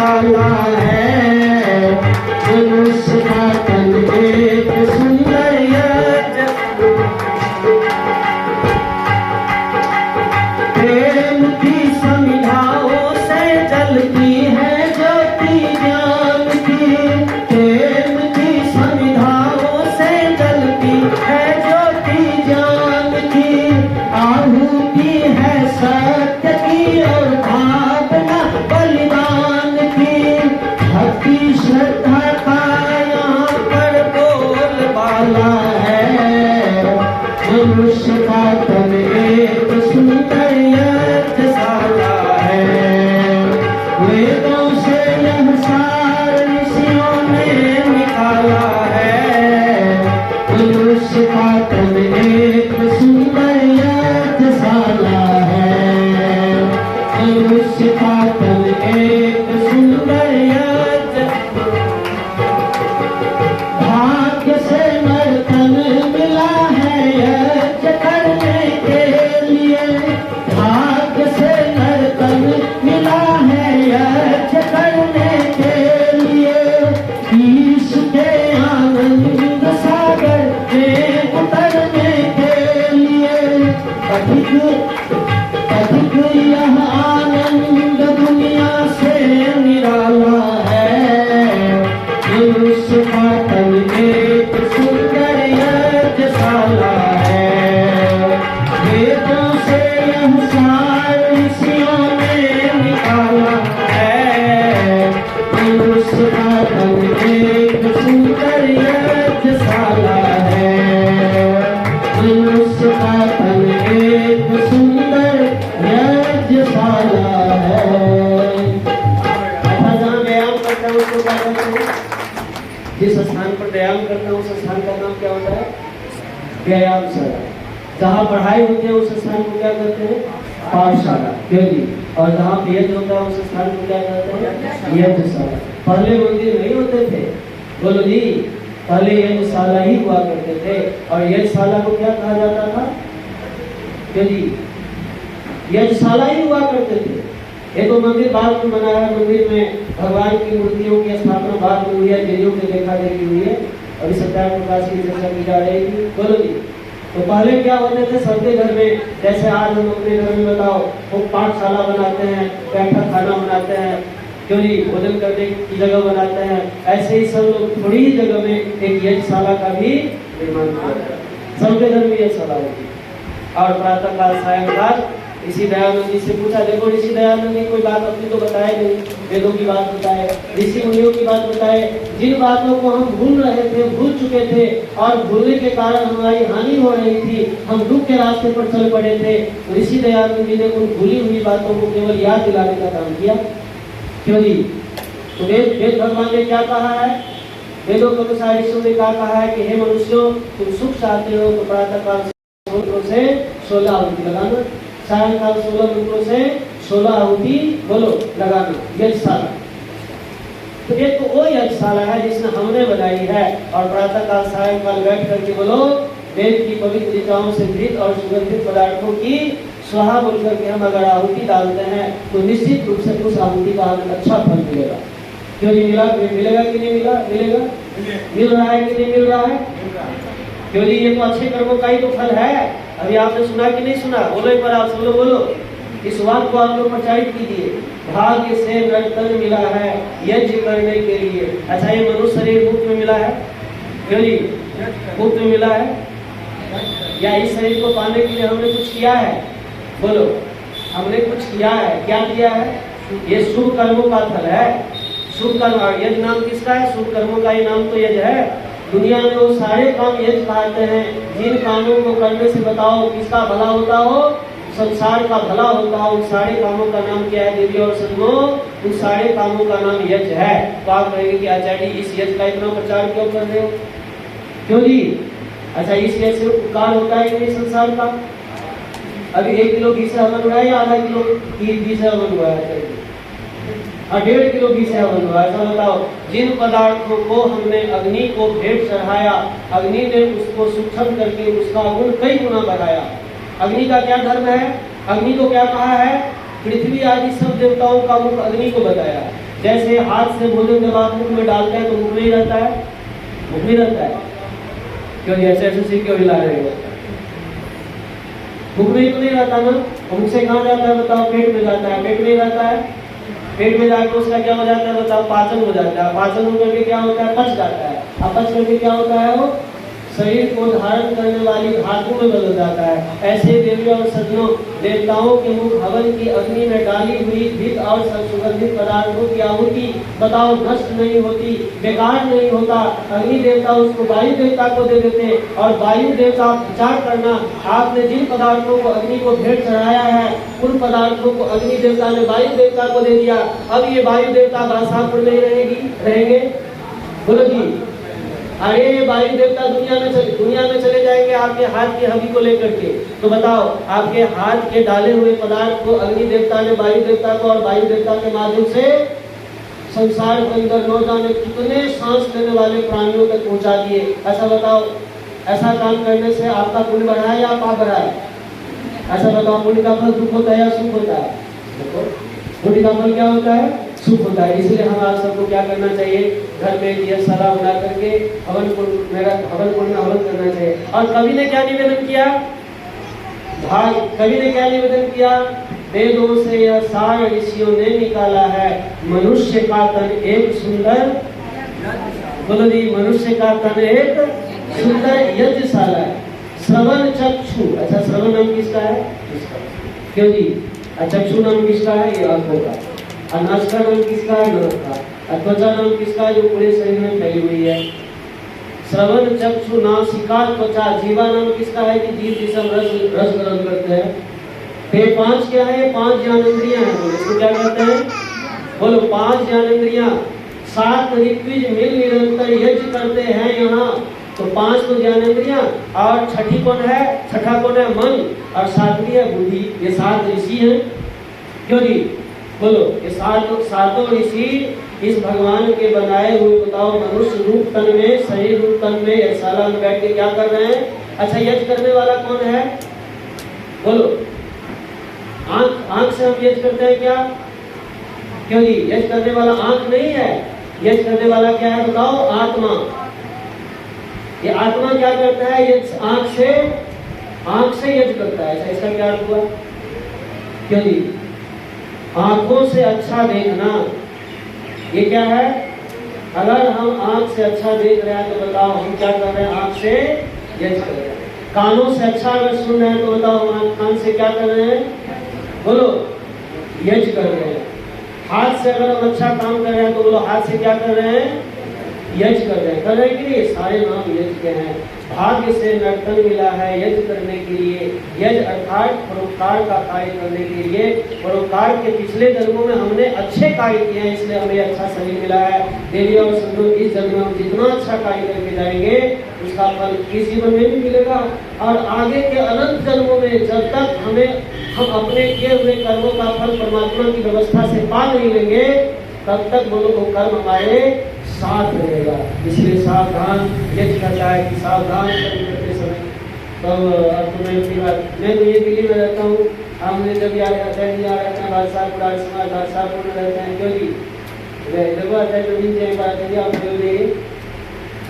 निराला है, मनुष्य का तन एक सुंदर यज्ञ। प्रेम की समिधाओं से जलती है ज्योति ज्ञान की, प्रेम की समिधाओं से जलती है ज्योति ज्ञान की। आहुति है सत्य की और भावना बलिदान की, भक्ति श्रद्धा का यहाँ पर बोलबाला है, मनुष्य का तन एक सुंदर यज्ञशाला है। वेदों से यह सार ऋषियों ने निकाला है, मनुष्य का तन एक सुंदर यज्ञशाला है, मनुष्य का तन एक सुंदर यज्ञ। भाग्य से नर्तन मिला है यज्ञ करने के लिए, भाग्य से नर्तन मिला है यज्ञ करने के लिए। ईश के आनंद सागर में उतरने के लिए, अधिक यह आनंद दुनिया से निराला है, मनुष्य का तन एक सुंदर यज्ञशाला है। वेदों से यह सार ऋषियों ने निकाला है, मनुष्य का तन एक सुंदर यज्ञशाला है, मनुष्य का तन एक सुंदर यज्ञशाला है। अच्छा, जहाँ व्यायाम करता है उसको क्या कहते हैं? जिस स्थान पर व्यायाम करते हैं उस स्थान का नाम क्या होता है? व्यायामशाला। जहाँ पढ़ाई होती है उस स्थान को क्या कहते हैं? पाठशाला। क्यों जी? और जहाँ यज्ञ होता है उस स्थान को क्या कहते हैं? यज्ञशाला। पहले मंदिर नहीं होते थे, बोलो जी, पहले यज्ञशाला ही हुआ करते थे। और यज्ञशाला को क्या कहा जाता था? क्यों जी? यज्ञशाला ही हुआ करते थे। एक तो मंदिर बाद में बना है, मंदिर में भगवान की मूर्तियों की स्थापना बाद में हुई है, देवियों की देखा देखी हुई है। अभी सत्याग्रह प्रकाश की चर्चा की जा रही थी, बोलो जी। तो पहले क्या होते थे सबके घर में, जैसे आज हम अपने घर में बताओ वो पाठशाला बनाते हैं, बैठक खाना बनाते हैं, क्यों नहीं, भोजन करने की जगह बनाते हैं। ऐसे ही सब लोग थोड़ी ही जगह में एक यज्ञशाला का भी निर्माण करते हैं। सबके घर में यज्ञशाला होती है। और प्रातः काल सायंकाल ऋषि दयानंद जी से पूछा, देखो ऋषि दयानंद जी कोई बात अपनी तो बताए नहीं, वेदों की बात बताए, ऋषि मुनियों की बात बताए, जिन बातों को हम भूल रहे थे, भूल चुके थे और भूलने के कारण हमारी हानि हो रही थी, हम दुख के रास्ते पर चल पड़े थे। ऋषि दयानंद जी ने उन भूली हुई बातों को केवल याद दिलाने का काम किया। क्यों जी? तो वेद भगवान ने क्या कहा है? वेदों के अनुसार ईश्वर ने क्या कहा है कि हे मनुष्यों, तुम सुख चाहते हो तो प्रातः काल से 16 आहुति लगाना, सायंकाल 16 मंत्रों से 16 आहुति बोलो लगाना, यज्ञशाला। तो एक तो वो यज्ञशाला है जिसने हमने बनाई है। और प्रातः काल सायंकाल बैठ करके बोलो वेद की पवित्र ऋचाओं से घृत और सुगंधित पदार्थों की स्वाहा बोलकर के हम अगर आहुति डालते हैं तो निश्चित रूप से उस आहुति का हमें अच्छा फल मिलेगा। क्यों नहीं मिलेगा कि नहीं मिलेगा? मिल रहा है कि नहीं मिल रहा है? क्यों जी? ये तो अच्छे कर्मों का ही तो फल है। अभी आपने सुना कि नहीं सुना? बोलो एक बार, आप सब लोग बोलो, इस बात को आप लोग प्रचारित कीजिए। भाग्य से नर्तन मिला है यज्ञ करने के लिए। अच्छा, ये मनुष्य शरीर मुफ्त में मिला है? क्यों जी? मुफ्त में मिला है? या इस शरीर को पाने के लिए हमने कुछ किया है? बोलो, हमने कुछ किया है। क्या किया है? ये शुभ कर्मों का फल है। शुभ कर्म, यज्ञ नाम किसका है? शुभ कर्मों का ही नाम तो यज्ञ है। दुनिया में वो सारे काम यज्ञ कहते हैं जिन कामों को करने से बताओ किसका भला होता हो, संसार का भला होता हो। उन सारे कामों का नाम क्या है देवी और संगो? उन सारे कामों का नाम यज्ञ है। तो आप कहेंगे कि आचार्य जी इस यज्ञ का इतना प्रचार क्यों कर रहे हो? क्यों जी? अच्छा, इस यज्ञ से उपकार होता है कि नहीं संसार का? अभी 1 किलो घी से हवन हुआ है या आधा किलो घी से हवन हुआ है? और 1.5 किलो घी से हवन हुआ है। ऐसा बताओ, जिन पदार्थों को हमने अग्नि को भेंट चढ़ाया, अग्नि ने उसको सूक्ष्म करके उसका गुण कई गुना बढ़ाया। अग्नि का क्या धर्म है? अग्नि को क्या कहा है? पृथ्वी आदि सब देवताओं का मुख अग्नि को बताया। जैसे हाथ से भोजन जब आप मुख में डालते हैं तो मुख में ही रहता है, मुख में रहता है। क्यों ऐसे ऐसे सिर क्यों हिला रहे हो? मुख में ही तो नहीं रहता ना। मुख से कहाँ जाता है बताओ? पेट में जाता है, पेट में ही रहता है। पेट में जाकर उसका क्या हो जाता है बताओ? पाचन हो जाता है। पाचन होकर के क्या होता है? पच जाता है। अब पच करके क्या होता है? वो शरीर को धारण करने वाली धातु में बदल जाता है। ऐसे देवियों और सज्जनों, देवताओं के मुख हवन की अग्नि में डाली हुई धिक और सुगंधित पदार्थों की आहुति बताओ नष्ट नहीं होती, बेकार नहीं होता। अग्नि देवता उसको वायु देवता को दे देते और वायु देवता विचार करना, आपने जिन पदार्थों को अग्नि को भेंट चढ़ाया है उन पदार्थों को अग्नि देवता ने वायु देवता को दे दिया। अब ये वायु देवता बादशाहपुर में ही रहेंगे? बोलो जी। अरे वायु देवता दुनिया में चले जाएंगे आपके हाथ की हबी को लेकर के। तो बताओ, आपके हाथ के डाले हुए पदार्थ को अग्नि देवता ने वायु देवता को और वायु देवता के माध्यम से संसार के अंदर न जाने कितने सांस लेने वाले प्राणियों तक पहुंचा दिए। ऐसा बताओ, ऐसा काम करने से आपका पुण्य बढ़ा है या पाप बढ़ा है? ऐसा बताओ, पुण्य का फल दुख होता है या सुख होता है? देखो, पुण्य का फल क्या होता है? सुख होता है। इसलिए हम आप सबको क्या करना चाहिए? घर में दियाशाला बना करके हवन कुंड में हवन करना चाहिए। और कवि ने क्या निवेदन किया? कवि ने क्या निवेदन किया? वेदों से यह सार ऋषियों ने निकाला है, मनुष्य का तन एक सुंदर, बोलो जी, मनुष्य का तन एक सुंदर यज्ञशाला है। श्रवण चक्षु, अच्छा श्रवण नाम किसका है? क्यों जी? चक्षु नाम किसका है? ये आंखों का। नासिका नाम किसका है? नाक का। त्वचा नाम किसका है? जो पूरे शरीर में फैली हुई है। श्रवण चक्षु नासिका त्वचा, जीवा नाम किसका है? कि जीव जिसे हम रस ग्रहण करते हैं। फिर पांच क्या है? पांच ज्ञानेंद्रियां हैं। बोलो इसको क्या कहते हैं? बोलो, पांच ज्ञानेंद्रियां। सात ऋत्विज मिल निरंतर यज्ञ करते हैं यहाँ। तो पांच तो ज्ञानेंद्रियां और छठी कौन है? छठा कौन है? मन। और सातवीं है बुद्धि। ये सात ऋषि हैं। क्यों जी? बोलो, ये सातों ऋषि इस भगवान के बनाए हुए बताओ मनुष्य रूप तन में, शरीर रूप तन में यज्ञशाला में बैठ के क्या कर रहे हैं? अच्छा, यज्ञ करने वाला कौन है? बोलो, आंख से हम यज्ञ करते हैं क्या? क्यों जी? यज्ञ करने वाला आंख नहीं है। यज्ञ करने वाला क्या है बताओ? आत्मा। ये आत्मा क्या करता है? ये आंख से यज्ञ करता है। इसका क्या अर्थ हुआ? क्यों जी? आंखों से अच्छा देखना, ये क्या है? अगर हम आंख से अच्छा देख रहे हैं तो बताओ हम क्या कर रहे हैं? आंख से यज्ञ कर रहे हैं। कानों से अच्छा अगर सुन रहे हैं तो बताओ हम कान से क्या कर रहे हैं? बोलो, यज्ञ कर रहे हैं। हाथ से अगर हम अच्छा काम कर रहे हैं तो बोलो हाथ से क्या कर रहे हैं? यज्ञ कर रहे हैं। कर रहे हैं कि नहीं? सारे नाम यज्ञ के हैं। भाग्य से नर्तन मिला है यज्ञ करने के लिए। यज्ञ अर्थात परोपकार का कार्य करने के लिए। परोपकार के पिछले जन्मों में हमने अच्छे कार्य किए हैं, इसलिए हमें अच्छा शरीर मिला है। देवी और संतों, इस जन्म में हम जितना अच्छा कार्य करके जाएंगे उसका फल इस जीवन में भी मिलेगा और आगे के अनंत जन्मों में जब तक हम अपने किए हुए कर्मों का फल परमात्मा की व्यवस्था से पा नहीं लेंगे तब तक वो कर्म हमारे साथ रहेगा। इसलिए सावधान यज्ञ करता है कि सावधान करते समय। तब तो मैं तो ये दिल्ली में रहता हूँ। हमने जब याद रहते हैं बादशाहपुर में रहते हैं। क्यों जी? देखो अच्छा नवीन जी बात है, आप बोल रही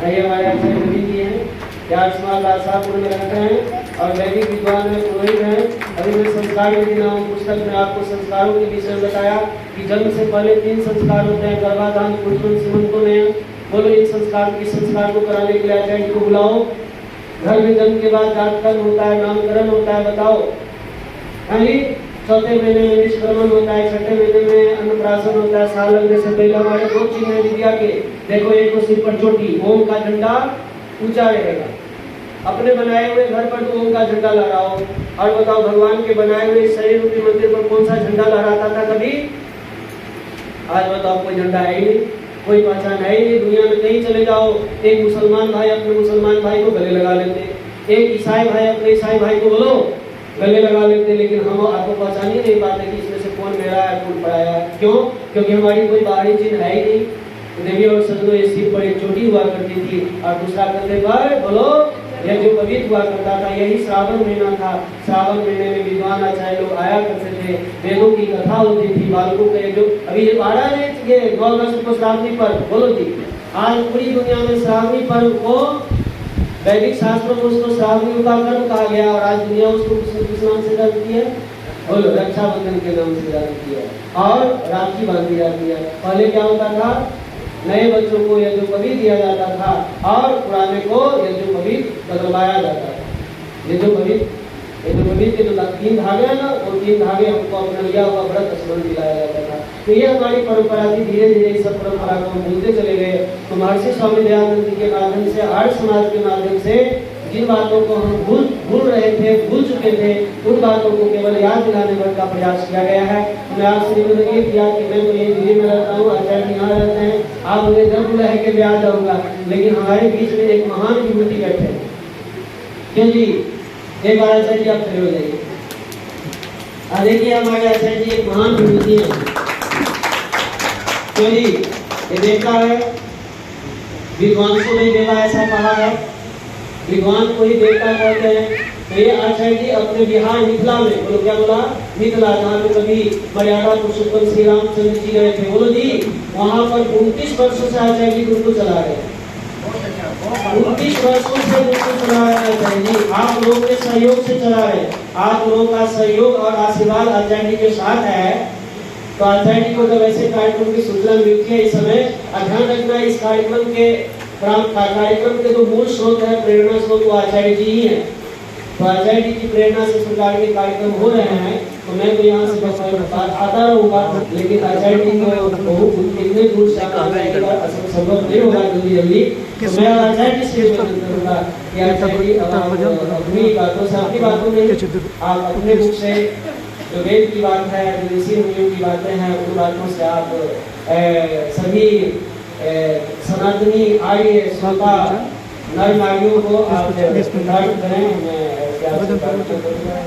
ये हमारे अच्छा नवीन जी हैं, यार समाज बादशाहपुर में रहते हैं और वैदिक विद्वान में पुरोहित हैं। अभी मैं संस्कार विधि नाम पुस्तक में आपको संस्कारों के विषय में बताया कि जन्म से पहले 3 संस्कार होते हैं, गर्भाधान, पुष्पन, सीमंतों ने। बोलो, इस संस्कार को कराने के लिए आचार्य को बुलाओ। घर में जन्म के बाद जातकर्म होता है, नामकरण होता है। बताओ, चौथे महीने में निष्क्रमण होता है, छठे महीने में अन्नप्राशन होता है। साल लगने से पहले हमारे 2 चिन्ह है विद्या के। देखो, एक तो सिर पर चोटी, ओम का झंडा ऊंचा रहेगा। अपने बनाए हुए घर पर तो ओम का झंडा लहराओ। और बताओ, भगवान के बनाए हुए शरीर रूपी मंदिर पर कौन सा झंडा लहराता था कभी? आज बताओ, कोई झंडा है ही नहीं, कोई पहचान है ही नहीं। दुनिया में कहीं चले जाओ, एक मुसलमान भाई अपने मुसलमान भाई को गले लगा लेते, एक ईसाई भाई अपने ईसाई भाई को बोलो गले लगा लेते, लेकिन हम आपको पहचान ही नहीं पाते कि इसमें से कौन मेरा है कौन पराया है। क्यों? क्योंकि हमारी कोई बाहरी चिन्ह है ही नहीं। देवी और सज्जनों, ये सिर पर एक चोटी हुआ करती थी और दूसरा कंधे पर बोलो यह जो पवित्र हुआ करता था, यही श्रावण महीना था। श्रावण महीने में विद्वान आचार्य लोग आया करते थे, वेदों की कथा होती थी, बालकों के जो अभी ये 9 अगस्त को श्रावणी पर्व, बोलो जी। आज पूरी दुनिया में श्रावणी पर्व को वैदिक शास्त्रों में उसको श्रावणी का कर्म कहा गया, और आज दुनिया उसको किस नाम से जानती है? बोलो, रक्षाबंधन के नाम से जानती है, और राखी बांधी जाती है। पहले क्या होता था? नए बच्चों को यज्ञोपवीत दिया जाता था, और पुराने को यज्ञोपवीत बदलवाया जाता था। यज्ञोपवीत के जो 3 धागे हैं ना, वो 3 धागे हमको अपना लिया हुआ व्रत स्मरण दिलाया जाता था। तो ये हमारी परंपरा थी। धीरे धीरे इस सब परंपरा को हम भूलते चले गए। तो महर्षि स्वामी दयानंद जी के माध्यम से, आर्य समाज के माध्यम से जिन बातों को हम भूल रहे थे, भूल चुके थे, उन बातों को केवल याद दिलाने भर का प्रयास किया गया है। मैं आपसे निवेदन ये किया कि मैं तो ये दिल्ली में रहता हूँ, आचार्य जी यहाँ रहते हैं, आप मुझे जब बुलाए के भी आ जाऊँगा, लेकिन हमारे बीच में एक महान विभूति बैठे हैं। क्यों जी? एक बार आचार्य जी आप खड़े हो जाइए। देखिए हमारे आचार्य जी एक महान विभूति है। क्यों जी? ये देवता है, विद्वान को नहीं देवा ऐसा कहा है, विद्वान को ही देवता कहते हैं। तो ये आचार्य जी अपने बिहार मिथिला में, बोलो क्या बोला? मिथिला, जहाँ पे कभी मर्यादा पुरुषोत्तम श्री रामचंद्र जी गए थे, बोलो जी, वहाँ पर 29 वर्षों से आचार्य जी गुरुकुल चला रहे हैं। 29 वर्षों से गुरुकुल चला रहे हैं आचार्य जी, आप लोगों के सहयोग से चला रहे हैं। आप लोगों का सहयोग और आशीर्वाद आचार्य जी के साथ है। तो आचार्य जी को जब ऐसे कार्यक्रम की सूचना मिलती है इस समय, ध्यान रखना इस कार्यक्रम के जो मूल स्रोत है, प्रेरणा स्रोत, वो आचार्य जी ही है। तो आचार्य जी की प्रेरणा से प्रकार के कार्यक्रम हो रहे हैं। तो मैं तो यहाँ से बस आता रहूँगा, लेकिन आचार्य जी को इतने दूर से संभव नहीं होगा जल्दी। तो मैं आचार्य जी से निवेदन करूँगा कि आचार्य जी अपनी बातों से, अपनी बातों में आप अपने मुख से जो वेद की बात है, जो ऋषि मुनियों की बातें हैं, उन बातों से आप सभी सनातनी आर्य श्रोता नर नारियों को आप करें। मैं